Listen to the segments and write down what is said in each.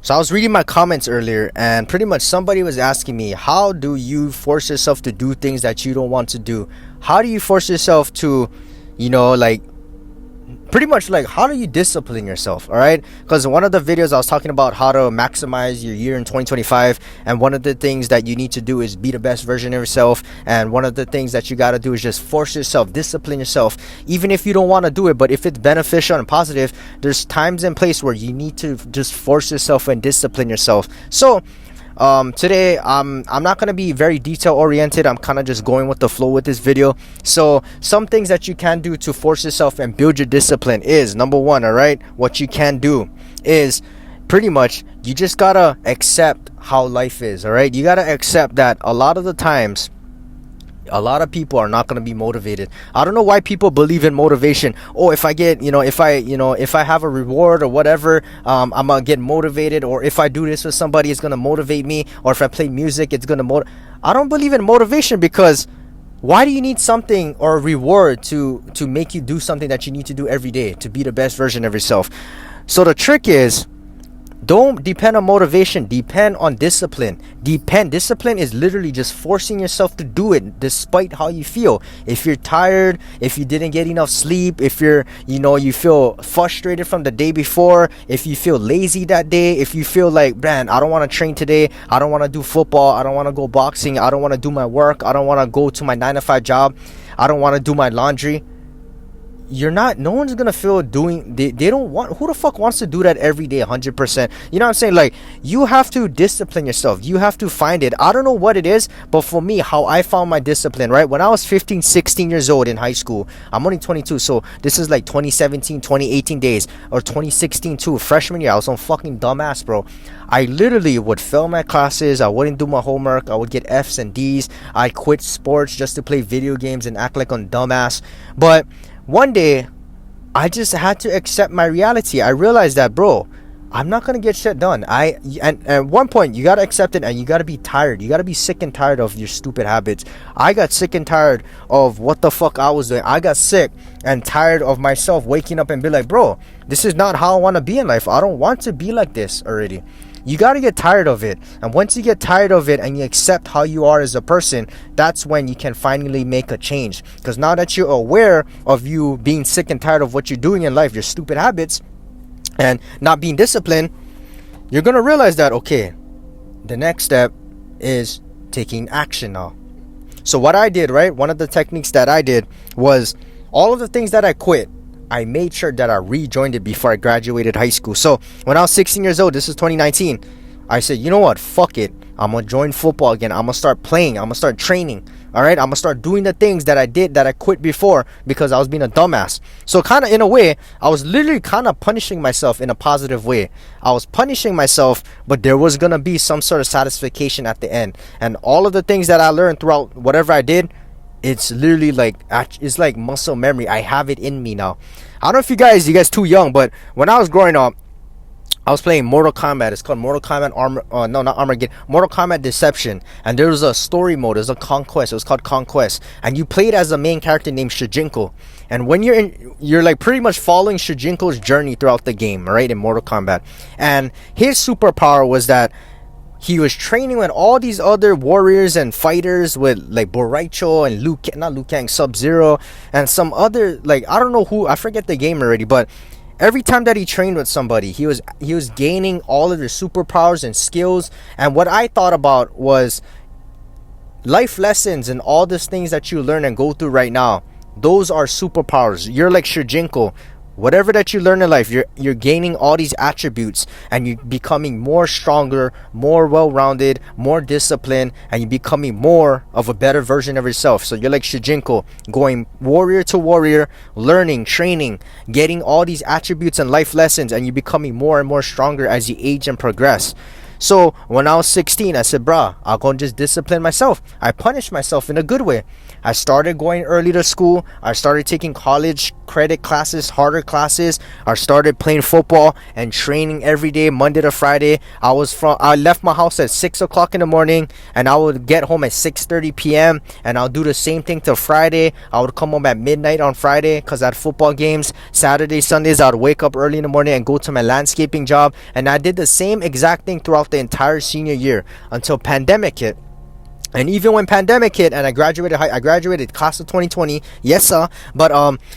So I was reading my comments earlier, and pretty much somebody was asking me, how do you force yourself to do things that you don't want to do? How do you force yourself to, pretty much like, how do you discipline yourself? All right, because in one of the videos I was talking about how to maximize your year in 2025, and one of the things that you need to do is be the best version of yourself. And one of the things that you got to do is just force yourself, discipline yourself, even if you don't want to do it. But if it's beneficial and positive, there's times and place where you need to just force yourself and discipline yourself. So today I'm not going to be very detail oriented. I'm kind of just going with the flow with this video. So some things that you can do to force yourself and build your discipline is, number one, all right, what you can do is pretty much you just gotta accept how life is. All right, you gotta accept that a lot of the times a lot of people are not going to be motivated. I don't know why people believe in motivation. Oh, if I get, if I have a reward or whatever, I'm going to get motivated. Or if I do this with somebody, it's going to motivate me. Or if I play music, it's going to motivate. I don't believe in motivation, because why do you need something or a reward to make you do something that you need to do every day to be the best version of yourself? So the trick is, don't depend on motivation. Depend on discipline. Discipline is literally just forcing yourself to do it despite how you feel. If you're tired, if you didn't get enough sleep, if you're, you feel frustrated from the day before, if you feel lazy that day, if you feel like, man, I don't want to train today, I don't want to do football, I don't want to go boxing, I don't want to do my work, I don't want to go to my 9 to 5 job, I don't want to do my laundry. No one's gonna feel doing, they don't want, who the fuck wants to do that every day 100%? You know what I'm saying? Like, you have to discipline yourself. You have to find it. I don't know what it is, but for me, how I found my discipline, right? When I was 15, 16 years old in high school, I'm only 22, so this is like 2017, 2018 days, or 2016 too, freshman year. I was on fucking dumbass, bro. I literally would fail my classes. I wouldn't do my homework. I would get F's and D's. I quit sports just to play video games and act like a dumbass. But one day, I just had to accept my reality. I realized that, bro, I'm not gonna get shit done. And at one point, you gotta accept it, and you gotta be tired. You gotta be sick and tired of your stupid habits. I got sick and tired of what the fuck I was doing. I got sick and tired of myself waking up and be like, bro, this is not how I want to be in life. I don't want to be like this already. You got to get tired of it. And once you get tired of it and you accept how you are as a person, that's when you can finally make a change. Because now that you're aware of you being sick and tired of what you're doing in life, your stupid habits, and not being disciplined, you're going to realize that, okay, the next step is taking action now. So what I did, right, one of the techniques that I did was all of the things that I quit, I made sure that I rejoined it before I graduated high school. So when I was 16 years old, this is 2019, I said, you know what, fuck it, I'm gonna join football again. I'm gonna start playing, I'm gonna start training. All right, I'm gonna start doing the things that I did that I quit before because I was being a dumbass. So kind of in a way, I was literally kind of punishing myself in a positive way. I was punishing myself, but there was gonna be some sort of satisfaction at the end. And all of the things that I learned throughout whatever I did, it's literally like, it's like muscle memory. I have it in me now. I don't know if you guys too young, but when I was growing up, I was playing Mortal Kombat. It's called Mortal Kombat not Armageddon, Mortal Kombat Deception. And there was a story mode. There's a conquest. It was called Conquest. And you played as a main character named Shujinko. And when you're like pretty much following Shujinko's journey throughout the game, right, in Mortal Kombat. And his superpower was that he was training with all these other warriors and fighters with like Boraicho and not Liu Kang, Sub-Zero, and some other, like, I don't know who, I forget the game already, but every time that he trained with somebody, he was gaining all of their superpowers and skills. And what I thought about was life lessons and all these things that you learn and go through right now. Those are superpowers. You're like Shujinko. Whatever that you learn in life, you're gaining all these attributes, and you're becoming more stronger, more well-rounded, more disciplined, and you're becoming more of a better version of yourself. So you're like Shujinko, going warrior to warrior, learning, training, getting all these attributes and life lessons, and you're becoming more and more stronger as you age and progress. So when I was 16, I said, bruh, I'll go and just discipline myself. I punished myself in a good way. I started going early to school. I started taking college credit classes, harder classes. I started playing football and training every day, Monday to Friday. I left my house at 6 o'clock in the morning, and I would get home at 6:30 p.m. and I'll do the same thing till Friday. I would come home at midnight on Friday because I had football games. Saturday, Sundays, I would wake up early in the morning and go to my landscaping job. And I did the same exact thing throughout the entire senior year until pandemic hit. And even when pandemic hit and I graduated class of 2020, yes sir, but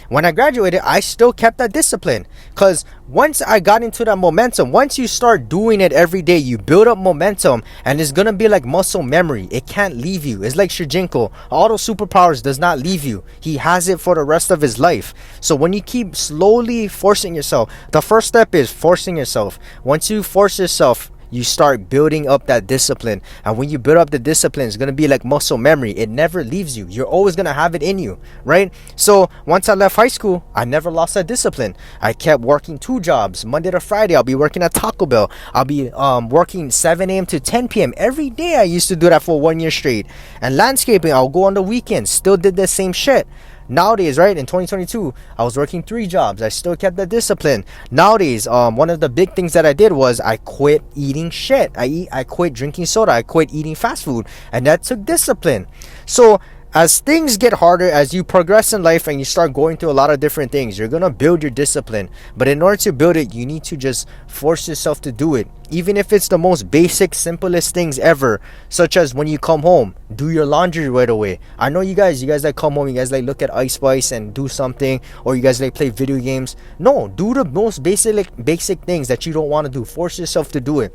when I graduated, I still kept that discipline, because once I got into that momentum, once you start doing it every day, you build up momentum, and it's gonna be like muscle memory. It can't leave you. It's like Shujinko. All those superpowers does not leave you. He has it for the rest of his life. So when you keep slowly forcing yourself, the first step is forcing yourself. Once you force yourself, you start building up that discipline, and when you build up the discipline, it's going to be like muscle memory. It never leaves you. You're always going to have it in you, right? So once I left high school, I never lost that discipline. I kept working 2 jobs. Monday to Friday, I'll be working at Taco Bell. I'll be working 7 a.m. to 10 p.m. every day. I used to do that for 1 year straight. And landscaping, I'll go on the weekends, still did the same shit. Nowadays, right, in 2022, I was working 3 jobs. I still kept that discipline. Nowadays, one of the big things that I did was I quit eating shit. I quit drinking soda. I quit eating fast food, and that took discipline. So as things get harder, as you progress in life and you start going through a lot of different things, you're gonna build your discipline. But in order to build it, you need to just force yourself to do it. Even if it's the most basic, simplest things ever, such as when you come home, do your laundry right away. I know you guys like come home, you guys like look at Ice Spice and do something, or you guys like play video games. No, do the most basic things that you don't want to do. Force yourself to do it.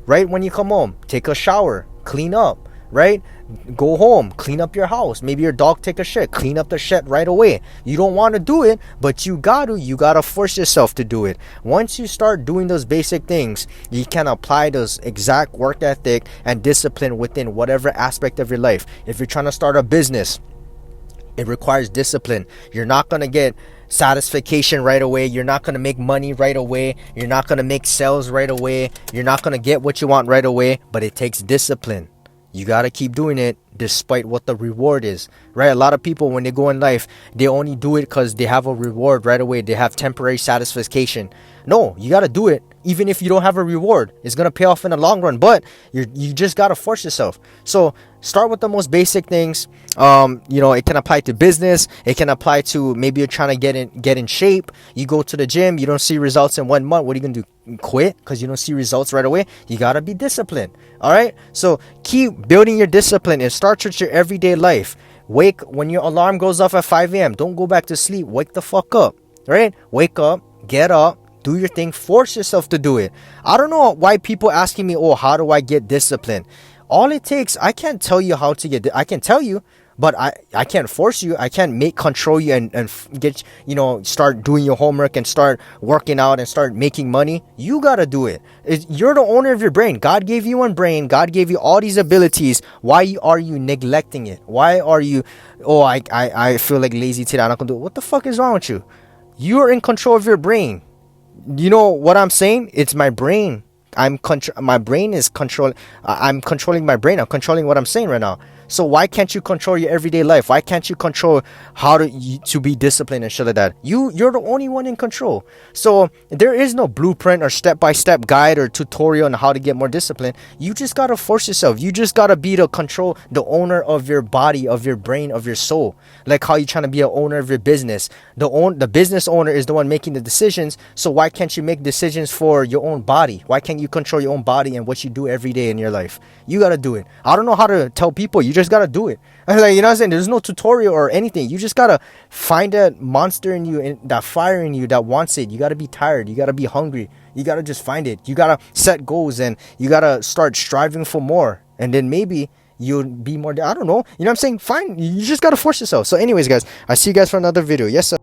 Right when you come home, take a shower, clean up, right? Go home, clean up your house. Maybe your dog take a shit, clean up the shit right away. You don't want to do it, but you gotta force yourself to do it. Once you start doing those basic things, you can apply those exact work ethic and discipline within whatever aspect of your life. If you're trying to start a business, it requires discipline. You're not gonna get satisfaction right away. You're not going to make money right away. You're not going to make sales right away. You're not going to get what you want right away, but it takes discipline. You got to keep doing it despite what the reward is, right? A lot of people, when they go in life, they only do it because they have a reward right away. They have temporary satisfaction. No, you got to do it. Even if you don't have a reward, it's going to pay off in the long run, but you just got to force yourself. So start with the most basic things. It can apply to business. It can apply to maybe you're trying to get in shape. You go to the gym, you don't see results in 1 month. What are you going to do? Quit because you don't see results right away? You got to be disciplined. All right. So keep building your discipline. It starts with your everyday life. When your alarm goes off at 5 a.m., don't go back to sleep. Wake the fuck up. Right? Wake up, get up, do your thing, force yourself to do it. I don't know why people asking me, oh, how do I get discipline? All it takes, I can't tell you how to get, I can tell you, but I can't force you. I can't control you and get, start doing your homework and start working out and start making money. You got to do it. You're the owner of your brain. God gave you one brain. God gave you all these abilities. Why are you neglecting it? Why are you, I feel like lazy today, I'm not going to do it. What the fuck is wrong with you? You're in control of your brain. You know what I'm saying? It's my brain. My brain is controlling. I'm controlling my brain. I'm controlling what I'm saying right now. So why can't you control your everyday life? Why can't you control how to be disciplined and shit like that? You're the only one in control. So there is no blueprint or step-by-step guide or tutorial on how to get more discipline. You just gotta force yourself. You just gotta be the owner of your body, of your brain, of your soul. Like how you trying to be an owner of your business. The business owner is the one making the decisions. So why can't you make decisions for your own body? Why can't you control your own body and what you do every day in your life? You gotta do it. I don't know how to tell people. You just gotta do it. Like, you know what I'm saying? There's no tutorial or anything. You just gotta find that monster in you, that fire in you that wants it. You gotta be tired. You gotta be hungry. You gotta just find it. You gotta set goals and you gotta start striving for more. And then maybe you'll be more, I don't know. You know what I'm saying? Fine. You just gotta force yourself. So anyways, guys, I see you guys for another video. Yes, sir.